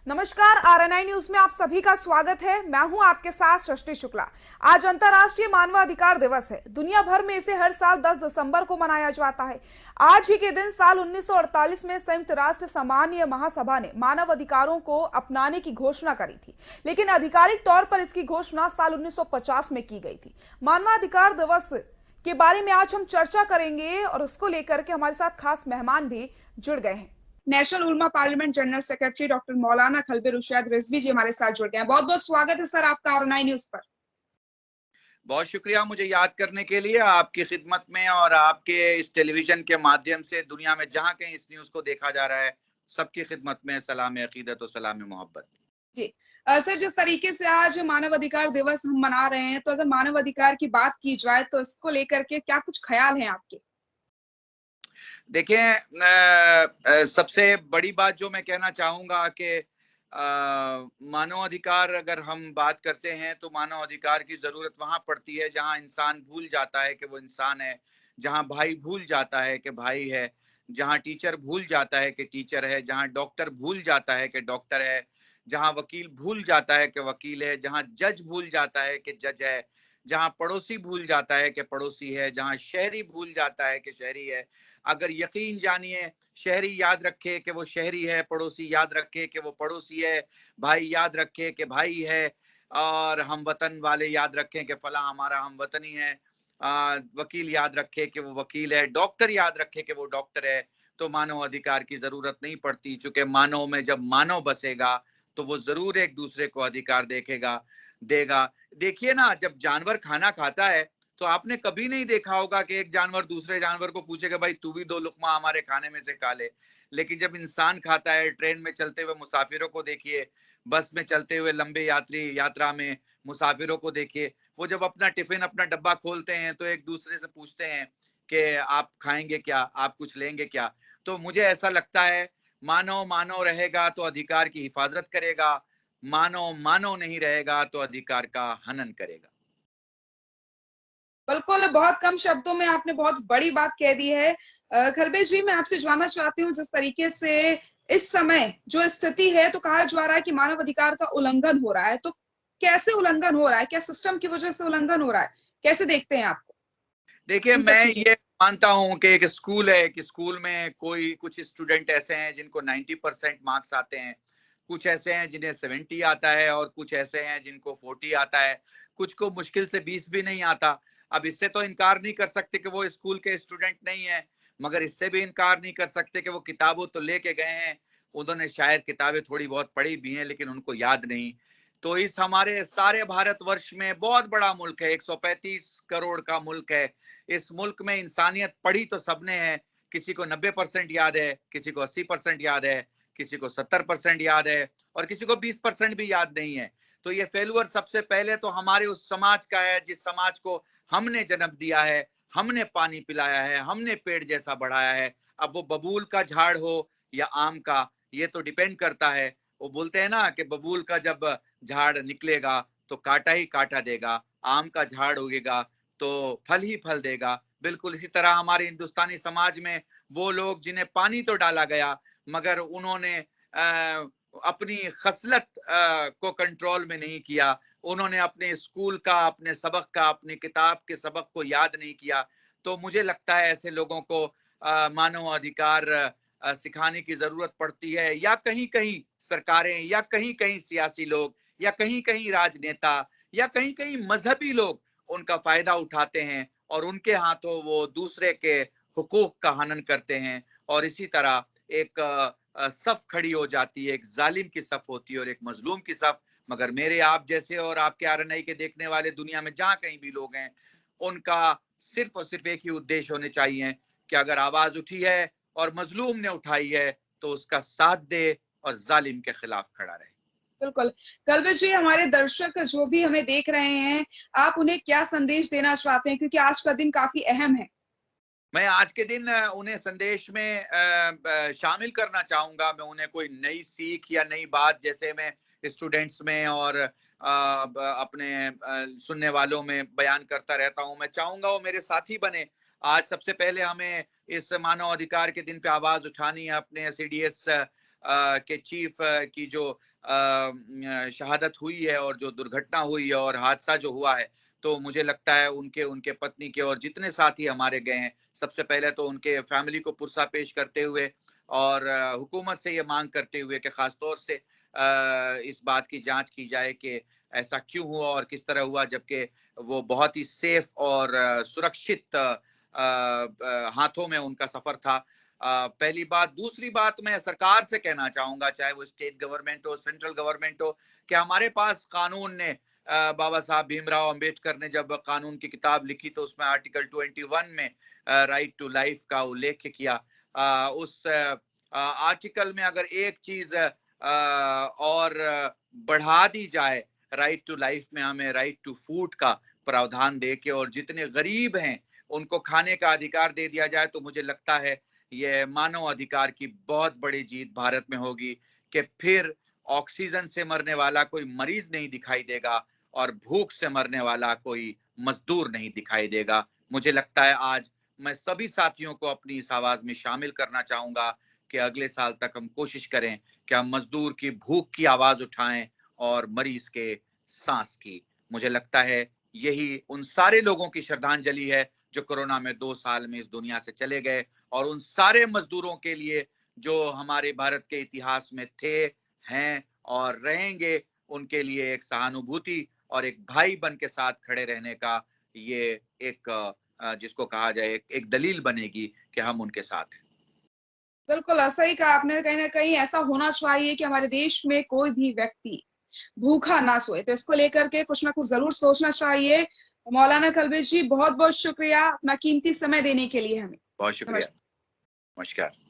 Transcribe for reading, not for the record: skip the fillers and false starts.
नमस्कार, RNI news में आप सभी का स्वागत है। मैं हूं आपके साथ सृष्टि शुक्ला। आज अंतर्राष्ट्रीय मानवाधिकार दिवस है। दुनिया भर में इसे हर साल 10 दिसंबर को मनाया जाता है। आज ही के दिन साल 1948 में संयुक्त राष्ट्र सामान्य महासभा ने मानव अधिकारों को अपनाने की घोषणा करी थी, लेकिन आधिकारिक तौर पर इसकी घोषणा साल 1950 में की गई थी। मानवाधिकार दिवस के बारे में आज हम चर्चा करेंगे और उसको लेकर के हमारे साथ खास मेहमान भी जुड़ गए हैं। नेशनल उलमा पार्लियामेंट जनरल सेक्रेटरी डॉक्टर मौलाना खलबे रुशैद रिजवी जी हमारे साथ जुड़ गए हैं। बहुत बहुत स्वागत है सर आपका आरएनआई न्यूज पर। बहुत शुक्रिया मुझे याद करने के लिए। आपकी खिदमत में और आपके इस टेलीविजन के माध्यम से दुनिया में जहां कहीं इस न्यूज को देखा जा रहा है, सबकी खिदमत में सलाम अकीदत और सलाम मोहब्बत। जी सर, जिस तरीके से आज मानव अधिकार दिवस हम मना रहे हैं, तो अगर मानव अधिकार की बात की जाए तो इसको लेकर के क्या कुछ ख्याल हैं आपके? देखिए, सबसे बड़ी बात जो मैं कहना चाहूंगा कि मानव अधिकार अगर हम बात करते हैं तो मानव अधिकार की जरूरत वहां पड़ती है जहां इंसान भूल जाता है कि वो इंसान है, जहां भाई भूल जाता है कि भाई है, जहां टीचर भूल जाता है कि टीचर है, जहां डॉक्टर भूल जाता है कि डॉक्टर है, जहां वकील भूल जाता है कि वकील है, जहां जज भूल जाता है कि जज है, जहां पड़ोसी भूल जाता है कि पड़ोसी है, जहां शहरी भूल जाता है कि शहरी है। अगर यकीन जानिए, शहरी याद रखे कि वो शहरी है, पड़ोसी याद रखे कि वो पड़ोसी है, भाई याद रखे कि भाई है, और हम वतन वाले याद रखें कि फला हमारा हम वतनी है, वकील याद रखे कि वो वकील है, डॉक्टर याद रखे कि वो डॉक्टर है। तो मानव अधिकार की जरूरत नहीं पड़ती, चूंकि मानव में जब मानव बसेगा तो वो जरूर एक दूसरे को अधिकार देगा। देखिए ना, जब जानवर खाना खाता है तो आपने कभी नहीं देखा होगा कि एक जानवर दूसरे जानवर को पूछेगा भाई तू भी दो लुकमा हमारे खाने में से खा ले। लेकिन जब इंसान खाता है, ट्रेन में चलते हुए मुसाफिरों को देखिए, बस में चलते हुए लंबे यात्रा में मुसाफिरों को देखिए, वो जब अपना टिफिन अपना डब्बा खोलते हैं तो एक दूसरे से पूछते हैं कि आप खाएंगे क्या, आप कुछ लेंगे क्या। तो मुझे ऐसा लगता है, मानव मानव रहेगा तो अधिकार की हिफाजत करेगा, मानव मानव नहीं रहेगा तो अधिकार का हनन करेगा। बिल्कुल, बहुत कम शब्दों में आपने बहुत बड़ी बात कह दी है। खलबे जी, मैं आपसे जानना चाहती हूँ, जिस तरीके से इस समय जो स्थिति है, तो कहा जा रहा है कि मानव अधिकार का उल्लंघन हो रहा है। तो कैसे उल्लंघन हो रहा है? क्या सिस्टम की वजह से उल्लंघन हो रहा है? कैसे देखते हैं आप देखिए, इन सब मैं चीजों? ये मानता हूं कि एक स्कूल है कि स्कूल में कोई कुछ स्टूडेंट ऐसे हैं जिनको 90% मार्क्स आते हैं, कुछ ऐसे हैं जिन्हें 70 आता है और कुछ ऐसे हैं जिनको 40 आता है, कुछ को मुश्किल से 20 भी नहीं आता। अब इससे तो इनकार नहीं कर सकते कि वो स्कूल के स्टूडेंट नहीं है, मगर इससे भी इनकार नहीं कर सकते कि वो किताबों तो लेके गए हैं, उन्होंने शायद किताबें थोड़ी बहुत पढ़ी भी हैं लेकिन उनको याद नहीं। तो इस हमारे सारे भारतवर्ष में बहुत बड़ा मुल्क है, 135 करोड़ का मुल्क है। इस मुल्क में इंसानियत पढ़ी तो सबने है, किसी को 90% याद है, किसी को 80% याद है, किसी को 70% याद है और किसी को 20% भी याद नहीं है। तो ये फेलुअर सबसे पहले तो हमारे उस समाज का है जिस समाज को हमने जन्म दिया है, हमने पानी पिलाया है, हमने पेड़ जैसा बढ़ाया है। अब वो बबूल का झाड़ हो या आम का, ये तो डिपेंड करता है। वो बोलते हैं ना कि बबूल का जब झाड़ निकलेगा तो कांटा ही कांटा देगा, आम का झाड़ उगेगा तो फल ही फल देगा। बिल्कुल इसी तरह हमारे हिंदुस्तानी समाज में वो लोग जिन्हें पानी तो डाला गया मगर उन्होंने अपनी खसलत को कंट्रोल में नहीं किया, उन्होंने अपने स्कूल का, अपने सबक का, अपनी किताब के सबक को याद नहीं किया। तो मुझे लगता है ऐसे लोगों को मानव अधिकार सिखाने की जरूरत पड़ती है, या कहीं कहीं सरकारें, या कहीं कहीं सियासी लोग, या कहीं कहीं राजनेता, या कहीं कहीं मजहबी लोग उनका फायदा उठाते हैं और उनके हाथों वो दूसरे के हुकूक का हनन करते हैं। और इसी तरह एक सफ खड़ी हो जाती है, एक जालिम की सफ होती है और एक मजलूम की सफ। मगर मेरे आप जैसे और आपके आरएनआई के देखने वाले दुनिया में जहां कहीं भी लोग हैं, उनका सिर्फ और सिर्फ एक ही उद्देश्य होने चाहिए कि अगर आवाज उठी है और मजलूम ने उठाई है तो उसका साथ दे और जालिम के खिलाफ खड़ा रहे। बिल्कुल। कल्बे जी, हमारे दर्शक जो भी हमें देख रहे हैं, आप उन्हें क्या संदेश देना चाहते हैं? क्योंकि आज का दिन काफी अहम है। मैं आज के दिन उन्हें संदेश में शामिल करना चाहूंगा। मैं उन्हें कोई नई सीख या नई बात, जैसे मैं स्टूडेंट्स में और अपने सुनने वालों में बयान करता रहता हूं, मैं चाहूंगा वो मेरे साथी बने। आज सबसे पहले हमें इस मानव अधिकार के दिन पे आवाज उठानी है, अपने सीडीएस के चीफ की जो शहादत हुई है और जो दुर्घटना हुई है और हादसा जो हुआ है, तो मुझे लगता है उनके उनके पत्नी के और जितने साथी हमारे गए हैं, सबसे पहले तो उनके फैमिली को पुरसा पेश करते हुए और हुकूमत से ये मांग करते हुए कि खास तौर से इस बात की जांच की जाए कि ऐसा क्यों हुआ और किस तरह हुआ, जबकि वो बहुत ही सेफ और सुरक्षित हाथों में उनका सफर था। पहली बात। दूसरी बात, मैं सरकार से कहना चाहूंगा, चाहे वो स्टेट गवर्नमेंट हो, सेंट्रल गवर्नमेंट हो, कि हमारे पास कानून ने बाबा साहब भीमराव अंबेडकर ने जब कानून की किताब लिखी तो उसमें आर्टिकल 21 में राइट टू लाइफ का उल्लेख किया। उस आर्टिकल में अगर एक चीज और बढ़ा दी जाए, राइट टू लाइफ में हमें राइट टू फूड का प्रावधान दे के और जितने गरीब हैं उनको खाने का अधिकार दे दिया जाए, तो मुझे लगता है ये मानव अधिकार की बहुत बड़ी जीत भारत में होगी कि फिर ऑक्सीजन से मरने वाला कोई मरीज नहीं दिखाई देगा और भूख से मरने वाला कोई मजदूर नहीं दिखाई देगा। मुझे लगता है आज मैं सभी साथियों को अपनी इस आवाज में शामिल करना चाहूंगा कि अगले साल तक हम कोशिश करें कि हम मजदूर की भूख की आवाज उठाएं और मरीज के सांस की। मुझे लगता है यही उन सारे लोगों की श्रद्धांजलि है जो कोरोना में 2 साल में इस दुनिया से चले गए, और उन सारे मजदूरों के लिए जो हमारे भारत के इतिहास में थे, हैं और रहेंगे, उनके लिए एक सहानुभूति और एक भाई बन के साथ खड़े रहने का ये एक जिसको कहा जाए एक दलील बनेगी कि हम उनके साथ हैं। बिल्कुल सही कहा आपने। कहीं न कहीं ऐसा होना चाहिए कि हमारे देश में कोई भी व्यक्ति भूखा ना सोए, तो इसको लेकर के कुछ ना कुछ ज़रूर सोचना चाहिए। मौलाना कल्बे जी, बहुत-बहुत शुक्रिया अपना कीमती समय देने के लिए हमें। बहुत शुक्रिया। नमस्कार। नमस्कार।